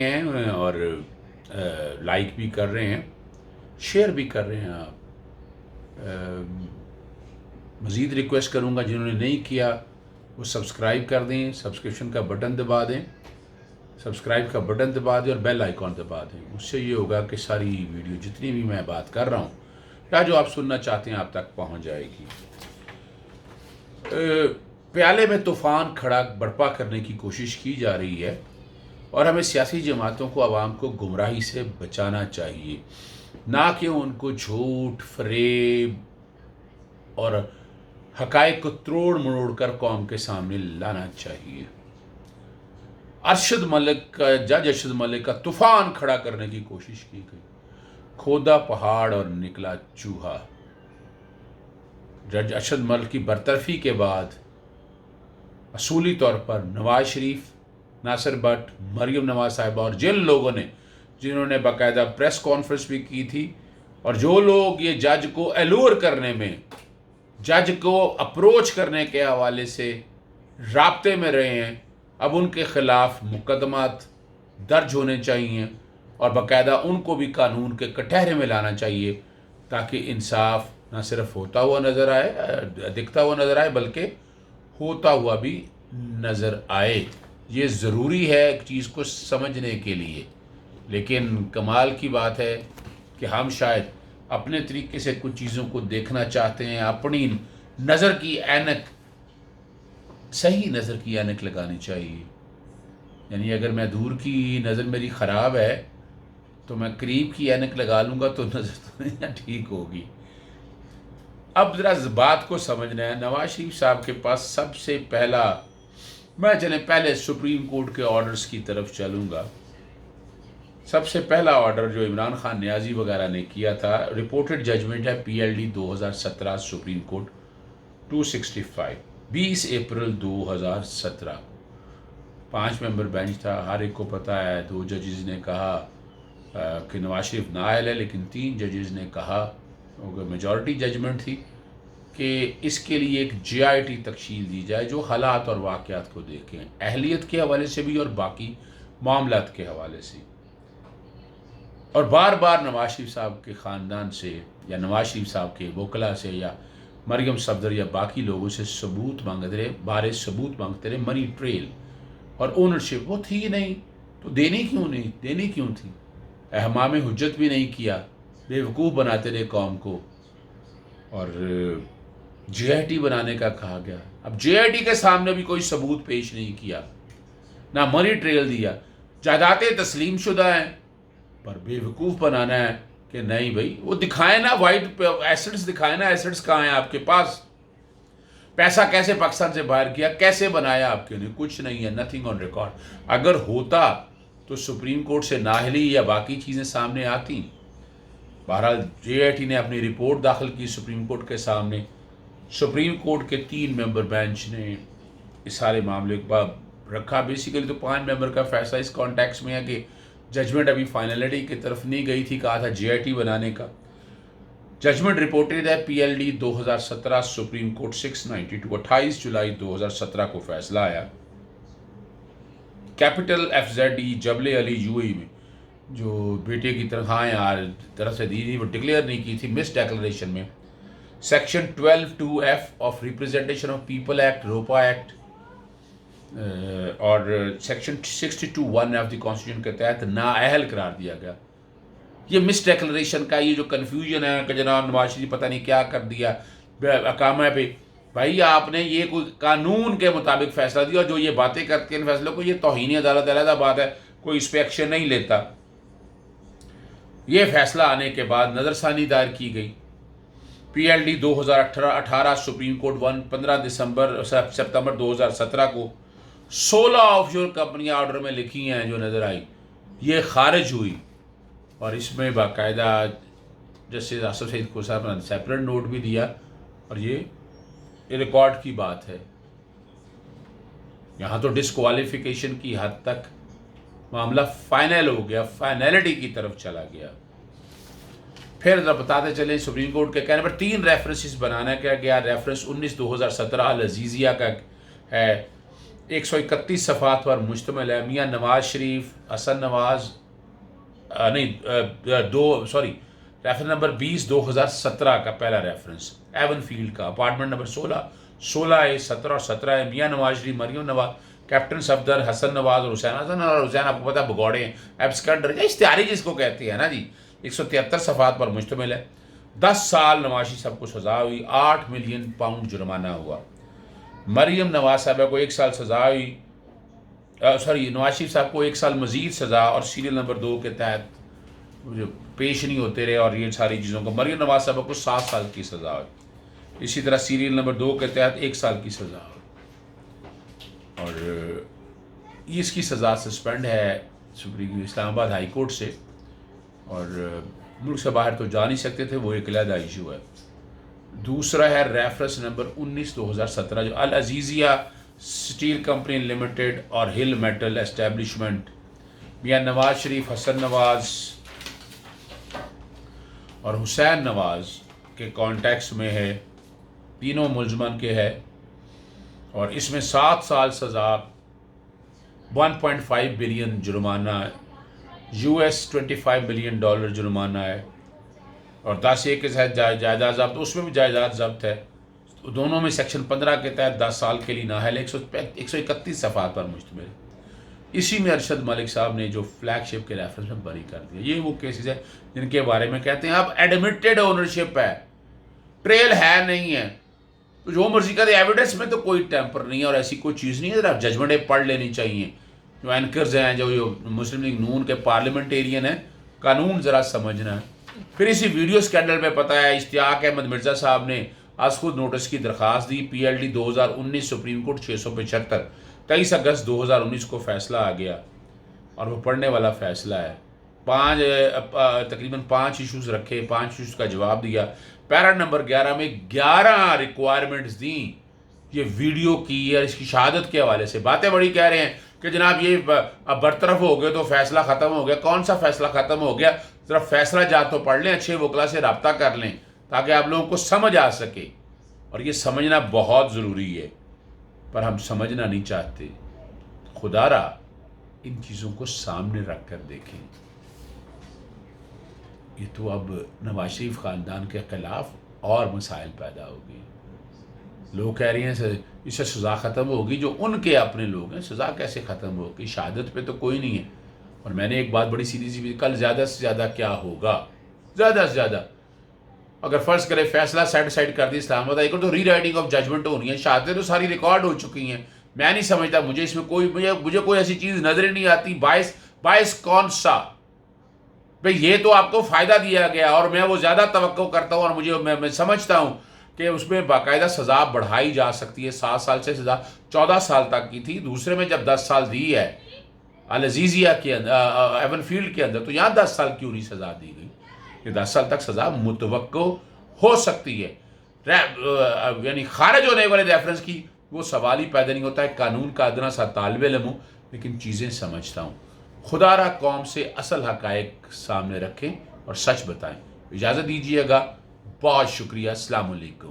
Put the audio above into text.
ہیں اور لائک بھی کر رہے ہیں، شیئر بھی کر رہے ہیں آپ۔ مزید ریکویسٹ کروں گا جنہوں نے نہیں کیا وہ سبسکرائب کر دیں، سبسکرپشن کا بٹن دبا دیں، سبسکرائب کا بٹن دبا دیں اور بیل آئیکن دبا دیں۔ اس سے یہ ہوگا کہ ساری ویڈیو جتنی بھی میں بات کر رہا ہوں یا جو آپ سننا چاہتے ہیں آپ تک پہنچ جائے گی۔ پیالے میں طوفان کھڑا برپا کرنے کی کوشش کی جا رہی ہے اور ہمیں سیاسی جماعتوں کو عوام کو گمراہی سے بچانا چاہیے، نہ کہ ان کو جھوٹ، فریب اور حقائق کو تروڑ مروڑ کر قوم کے سامنے لانا چاہیے۔ جج ارشد ملک کا طوفان کھڑا کرنے کی کوشش کی گئی، کھودا پہاڑ اور نکلا چوہا۔ جج ارشد ملک کی برطرفی کے بعد اصولی طور پر نواز شریف، ناصر بٹ، مریم نواز صاحبہ اور جن لوگوں نے جنہوں نے باقاعدہ پریس کانفرنس بھی کی تھی اور جو لوگ یہ جج کو ایلور کرنے میں، جج کو اپروچ کرنے کے حوالے سے رابطے میں رہے ہیں، اب ان کے خلاف مقدمات درج ہونے چاہیے اور باقاعدہ ان کو بھی قانون کے کٹہرے میں لانا چاہیے تاکہ انصاف نہ صرف ہوتا ہوا نظر آئے، دکھتا ہوا نظر آئے، بلکہ ہوتا ہوا بھی نظر آئے۔ یہ ضروری ہے ایک چیز کو سمجھنے کے لیے، لیکن کمال کی بات ہے کہ ہم شاید اپنے طریقے سے کچھ چیزوں کو دیکھنا چاہتے ہیں، اپنی نظر کی اینک، صحیح نظر کی اینک لگانی چاہیے۔ یعنی اگر میں دور کی نظر میری خراب ہے تو میں قریب کی اینک لگا لوں گا تو نظر تو نہیں ٹھیک ہوگی۔ اب ذرا بات کو سمجھنا ہے۔ نواز شریف صاحب کے پاس سب سے پہلا، میں پہلے سپریم کورٹ کے آرڈرز کی طرف چلوں گا۔ سب سے پہلا آرڈر جو عمران خان نیازی وغیرہ نے کیا تھا، رپورٹڈ ججمنٹ ہے PLD 2017 سپریم کورٹ 265، 20 اپریل 2017۔ 5 ممبر بینچ تھا، ہر ایک کو پتہ ہے۔ 2 ججز نے کہا کہ نواز شریف نااہل ہے، لیکن 3 ججز نے کہا، میجورٹی ججمنٹ تھی، کہ اس کے لیے ایک GIT تشکیل دی جائے جو حالات اور واقعات کو دیکھیں، اہلیت کے حوالے سے بھی اور باقی معاملات کے حوالے سے۔ اور بار بار نواز شریف صاحب کے خاندان سے یا نواز شریف صاحب کے وکلاء سے یا مریم صفدر یا باقی لوگوں سے ثبوت مانگتے رہے، ثبوت مانگتے رہے، منی ٹریل اور اونرشپ۔ وہ تھی نہیں تو دینی کیوں تھی؟ اہمام حجت بھی نہیں کیا، بیوقوف بناتے رہے قوم کو، اور GIT بنانے کا کہا گیا۔ اب GIT کے سامنے بھی کوئی ثبوت پیش نہیں کیا، نہ منی ٹریل دیا۔ جائیدادیں تسلیم شدہ ہیں، پر بیوقوف بنانا ہے کہ نہیں بھائی، وہ دکھائیں نا، وائٹ ایسٹس دکھائیں نا، ایسٹس کہاں ہیں آپ کے پاس؟ پیسہ کیسے پاکستان سے باہر کیا، کیسے بنایا آپ کے لیے؟ کچھ نہیں ہے، نتھنگ آن ریکارڈ۔ اگر ہوتا تو سپریم کورٹ سے نااہلی یا باقی چیزیں سامنے آتی۔ بہرحال GIT نے اپنی رپورٹ داخل کی سپریم کورٹ کے سامنے، سپریم کورٹ کے 3 ممبر بینچ نے اس سارے معاملے کو رکھا۔ بیسیکلی تو 5 ممبر کا فیصلہ اس کانٹیکس میں ہے کہ ججمنٹ ابھی فائنلٹی کی طرف نہیں گئی تھی، کہا تھا GIT بنانے کا۔ ججمنٹ رپورٹڈ ہے PLD 2017 سپریم کورٹ 692، 28 جولائی 2017 کو فیصلہ آیا۔ کیپٹل FZE جبل علی UAE میں جو بیٹے کی طرف سے دی تھی، وہ ڈکلیئر نہیں کی تھی مس ڈیکلریشن میں۔ Section 12(2)F of representation of people act, ROPA act, اور سیکشن 62(1)F دی کانسٹیٹیوشن کے تحت نااہل قرار دیا گیا۔ یہ مس ڈیکلریشن کا یہ جو کنفیوژن ہے کہ جناب نواز شریف پتہ نہیں کیا کر دیا اقامہ پہ، بھائی آپ نے یہ کوئی قانون کے مطابق فیصلہ دیا، جو یہ باتیں کرتے ہیں فیصلوں کو، یہ توہین عدالت علیحدہ بات ہے، کوئی اس پہ ایکشن نہیں لیتا۔ یہ فیصلہ آنے کے بعد نظر ثانی دائر کی گئی۔ PLD 2018 سپریم کورٹ 15 ستمبر 2017 کو 16 آف شور کمپنیاں آرڈر میں لکھی ہیں جو نظر آئی، یہ خارج ہوئی، اور اس میں باقاعدہ جسٹس آصف سعید کو صاحب نے سیپریٹ نوٹ بھی دیا، اور یہ ریکارڈ کی بات ہے۔ یہاں تو ڈسکوالیفیکیشن کی حد تک معاملہ فائنل ہو گیا، فائنلٹی کی طرف چلا گیا۔ پھر بتاتے چلیں سپریم کورٹ کے کہنے پر 3 ریفرنسز بنانا کیا گیا۔ ریفرنس 19/2017 العزیزیہ کا ہے، 131 صفحات پر مشتمل ہے۔ میاں نواز شریف، حسن نواز ریفرنس نمبر 20/2017 کا پہلا ریفرنس، ایون فیلڈ کا، اپارٹمنٹ نمبر 16 ہے، 17 اور 17 ہے۔ میاں نواز شریف، مریم نواز، کیپٹن صفدر، حسن نواز اور حسین حسن اور حسین آپ کو پتا بگوڑے ہیں، ایبسکنڈر، اشتہاری جس کو کہتے ہیں نا جی، 173 صفحات پر مشتمل ہے۔ 10 سال نواز شریف صاحب کو سزا ہوئی، 8 ملین پاؤنڈ جرمانہ ہوا۔ مریم نواز صاحبہ کو 1 سال سزا ہوئی، نواز شریف صاحب کو 1 سال مزید سزا، اور سیریل نمبر 2 کے تحت جو پیش نہیں ہوتے رہے اور یہ ساری چیزوں کو، مریم نواز صاحبہ کو 7 سال کی سزا ہوئی۔ اسی طرح سیریل نمبر 2 کے تحت 1 سال کی سزا ہوئی، اور یہ اس کی سزا سسپینڈ ہے اسلام آباد ہائی کورٹ سے، اور ملک سے باہر تو جا نہیں سکتے تھے، وہ ایک علیحدہ ایشو ہے۔ دوسرا ہے ریفرنس نمبر 19/2017 جو العزیزیہ اسٹیل کمپنی لمیٹڈ اور ہل میٹل اسٹیبلشمنٹ، میاں نواز شریف، حسن نواز اور حسین نواز کے کانٹیکس میں ہے، تینوں ملزمان کے ہے، اور اس میں 7 سال سزا، 1.5 بلین جرمانہ، $25 بلین جرمانہ ہے، اور 10A کے تحت جائیداد ضبط، اس میں بھی جائیداد ضبط ہے، دونوں میں سیکشن 15 کے تحت 10 سال کے لیے نااہل، 131 صفحات پر مشتمل۔ اسی میں ارشد ملک صاحب نے جو فلیگ شپ کے ریفرنس میں بری کر دیا۔ یہ وہ کیسز ہیں جن کے بارے میں کہتے ہیں اب ایڈمٹڈ اونرشپ ہے، ٹریل ہے نہیں ہے، تو جو مرضی کرے، ایویڈنس میں تو کوئی ٹیمپر نہیں ہے اور ایسی کوئی چیز نہیں ہے، ذرا ججمنٹیں پڑھ لینی چاہیے۔ جو اینکرز ہیں، جو مسلم لیگ نون کے پارلیمنٹیرین ہیں، قانون ذرا سمجھنا ہے۔ پھر اسی ویڈیو سکینڈل میں پتہ ہے اشتیاق احمد مرزا صاحب نے از خود نوٹس کی درخواست دی، PLD 2019 سپریم کورٹ 675، 23 اگست 2019 کو فیصلہ آ گیا، اور وہ پڑھنے والا فیصلہ ہے۔ تقریباً 5 ایشوز رکھے، 5 ایشوز کا جواب دیا۔ پیرا نمبر 11 میں 11 ریکوائرمنٹس دیں یہ ویڈیو کی اور اس کی شہادت کے حوالے سے۔ باتیں بڑی کہہ رہے ہیں کہ جناب یہ اب برطرف ہو گئے تو فیصلہ ختم ہو گیا۔ کون سا فیصلہ ختم ہو گیا؟ ذرا فیصلہ جا تو پڑھ لیں، اچھے وکلا سے رابطہ کر لیں تاکہ آپ لوگوں کو سمجھ آ سکے، اور یہ سمجھنا بہت ضروری ہے، پر ہم سمجھنا نہیں چاہتے۔ خدا را ان چیزوں کو سامنے رکھ کر دیکھیں۔ یہ تو اب نواز شریف خاندان کے خلاف اور مسائل پیدا ہو گئے۔ لوگ کہہ رہے ہیں اس سے سزا ختم ہوگی، جو ان کے اپنے لوگ ہیں، سزا کیسے ختم ہوگی؟ شہادت پہ تو کوئی نہیں ہے۔ اور میں نے ایک بات بڑی سیدھی سی، کل زیادہ سے زیادہ کیا ہوگا؟ زیادہ سے زیادہ اگر فرض کرے فیصلہ سیٹ کر دی اسلام آباد ہائی کورٹ، تو ری رائٹنگ آف ججمنٹ ہونی ہے، شہادتیں تو ساری ریکارڈ ہو چکی ہیں۔ میں نہیں سمجھتا، مجھے اس میں مجھے کوئی ایسی چیز نظر ہی نہیں آتی۔ باعث کون سا؟ بھئی یہ تو آپ کو فائدہ دیا گیا، اور میں وہ زیادہ توقع کرتا ہوں، اور میں سمجھتا ہوں کہ اس میں باقاعدہ سزا بڑھائی جا سکتی ہے۔ 7 سال سے سزا 14 سال تک کی تھی، دوسرے میں جب 10 سال دی ہے العزیزیہ کے اندر، ایون فیلڈ کے اندر، تو یہاں 10 سال کیوں نہیں سزا دی گئی؟ کہ 10 سال تک سزا متوقع ہو سکتی ہے۔ یعنی خارج ہونے والے ریفرنس کی وہ سوال ہی پیدا نہیں ہوتا ہے۔ قانون کا ادنا سا طالب علم ہوں، لیکن چیزیں سمجھتا ہوں۔ خدا را قوم سے اصل حقائق سامنے رکھیں اور سچ بتائیں۔ اجازت دیجیے گا، بہت شکریہ، السلام علیکم۔